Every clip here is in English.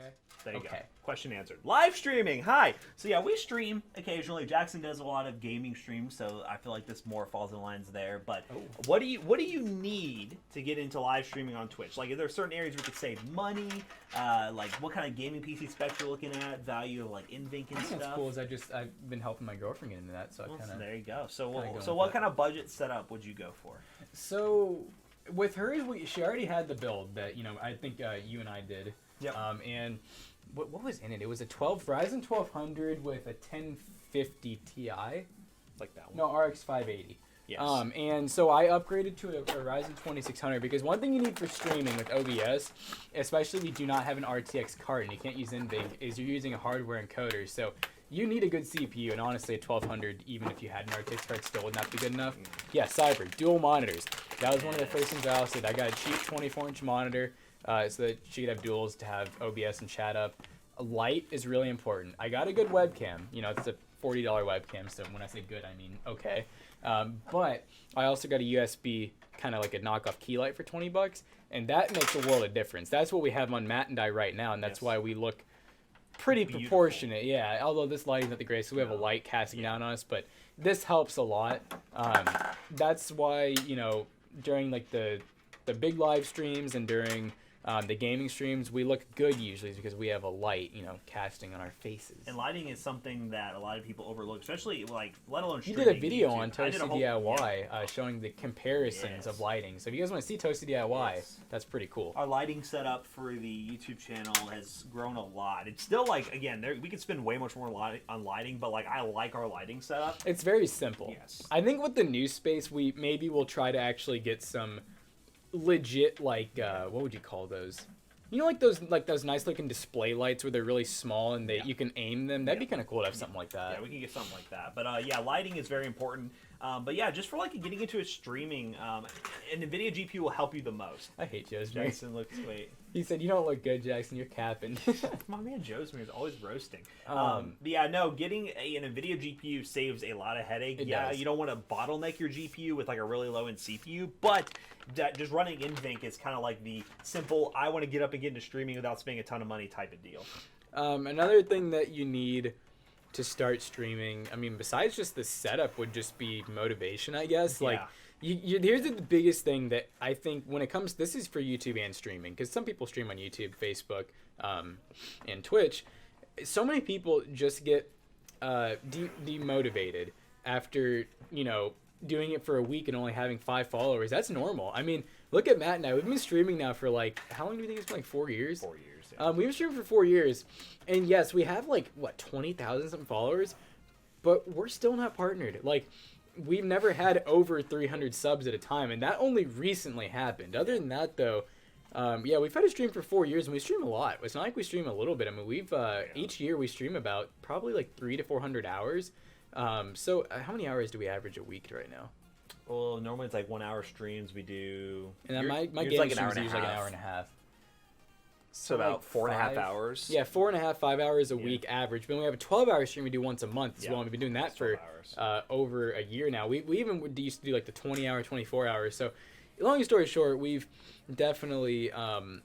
Okay. There you go. Okay. Question answered. Live streaming. Hi. So yeah, we stream occasionally. Jackson does a lot of gaming streams, so I feel like this more falls in lines there. But what do you need to get into live streaming on Twitch? Like, are there certain areas we could save money? Like, what kind of gaming PC specs you're looking at? Value of like InVink and I think stuff. what's cool is I've been helping my girlfriend get into that, so I kind of. There you go. So kinda what with kind of budget setup would you go for? So with hers, she already had the build that I think you and I did. Yep. And what was in it? It was a Ryzen 1200 with a 1050 Ti. Like that one. No, RX 580. Yes. And so I upgraded to a Ryzen 2600 because one thing you need for streaming with OBS, especially if you do not have an RTX card and you can't use NVENC, is you're using a hardware encoder. So you need a good CPU, and honestly, a 1200, even if you had an RTX card, still would not be good enough. Yeah, Cyber, dual monitors. That was one of the first things I also did. I got a cheap 24-inch monitor so that she could have duals to have OBS and chat up. A light is really important. I got a good webcam. It's a $40 webcam, so when I say good, I mean okay. But I also got a USB, kind of like a knockoff key light for $20, and that makes a world of difference. That's what we have on Matt and I right now, and that's why we look pretty proportionate. Yeah, although this lighting's not the greatest, so we have a light casting down on us, but this helps a lot. That's why, during like the big live streams and during the gaming streams, we look good usually because we have a light, casting on our faces. And lighting is something that a lot of people overlook, especially like let alone You streaming. did a video YouTube. on Toasty DIY showing the comparisons of lighting. So if you guys want to see Toasty DIY, that's pretty cool. Our lighting setup for the YouTube channel has grown a lot. It's still like, again, we could spend way much more on lighting, but like I like our lighting setup. It's very simple. Yes. I think with the new space, maybe we'll try to actually get some legit what would you call those? Like those nice looking display lights where they're really small and you can aim them. That'd be kind of cool to have something like that. Yeah, we can get something like that. But yeah, lighting is very important. But yeah, just for like getting into a streaming, an NVIDIA GPU will help you the most. I hate Joe's Jackson looks sweet. He said, "You don't look good, Jackson. You're capping." My man Joe's is always roasting. But yeah, no, getting an NVIDIA GPU saves a lot of headache. Does. You don't want to bottleneck your GPU with like a really low end CPU, but just running NVENC is kind of like the simple, I want to get up and get into streaming without spending a ton of money type of deal. Another thing that you need to start streaming, I mean, besides just the setup, would just be motivation, I guess. Yeah. Like, here's the biggest thing that I think when it comes, this is for YouTube and streaming, because some people stream on YouTube, Facebook, and Twitch. So many people just get demotivated after, doing it for a week and only having 5 followers. That's normal. I mean, look at Matt and I. We've been streaming now for like, how long do you think it's been? Like 4 years? 4 years. Yeah. We've been streaming for 4 years, and yes, we have like 20,000 something followers, but we're still not partnered. Like, we've never had over 300 subs at a time, and that only recently happened. Other than that, though, yeah, we've had a stream for 4 years, and we stream a lot. It's not like we stream a little bit. I mean, we've each year we stream about probably like 300 to 400 hours. So how many hours do we average a week right now? Well, normally it's like 1 hour streams we do. And then my game like streams are usually like an hour and a half. So about like 4.5 hours. Yeah, 4.5, 5 hours a week average. But then we have a 12-hour stream we do once a month as well. And we've been doing that for over a year now. We even used to do like the 20-hour, 24 hours. So long story short, we've definitely the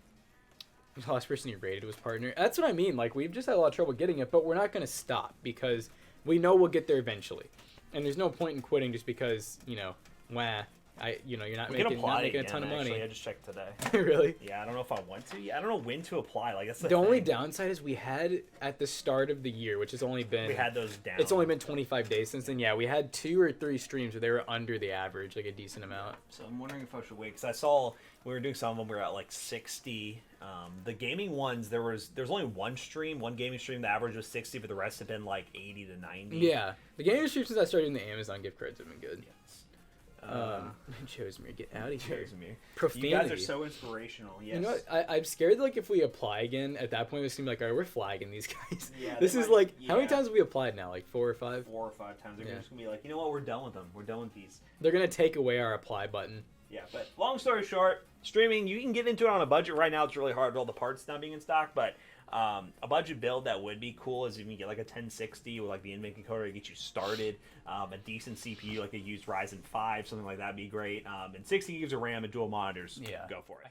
last person you rated was partner. That's what I mean. Like, we've just had a lot of trouble getting it, but we're not going to stop because we know we'll get there eventually. And there's no point in quitting just because, you're not making a ton of money. Actually, I just checked today. Really? Yeah, I don't know if I want to. I don't know when to apply. Like, that's the only downside is we had at the start of the year, which has only been we had those down. It's only been 25 days since then. Yeah, we had 2 or 3 streams where they were under the average, like a decent amount. So I'm wondering if I should wait because I saw we were doing some of them. We were at like 60. The gaming ones, there was only one gaming stream. The average was 60, but the rest have been like 80 to 90. Yeah, the gaming streams since I started in the Amazon gift cards have been good. Yes. Josemir, get out of here. Josemir. Profanity. You guys are so inspirational. Yes. You know what? I'm scared, like, if we apply again, at that point, it's going to be like, all right, we're flagging these guys. Yeah, this is like, how many times have we applied now? Like 4 or 5? 4 or 5 times. They're just going to be like, you know what? We're done with them. We're done with these. They're going to take away our apply button. Yeah, but long story short, streaming, you can get into it on a budget. Right now, it's really hard with all the parts not being in stock, but a budget build that would be cool is if you can get like a 1060 with like the NVENC encoder to get you started, a decent CPU like a used Ryzen 5, something like that would be great, and 60 gigs of RAM and dual monitors. Yeah. Go for it.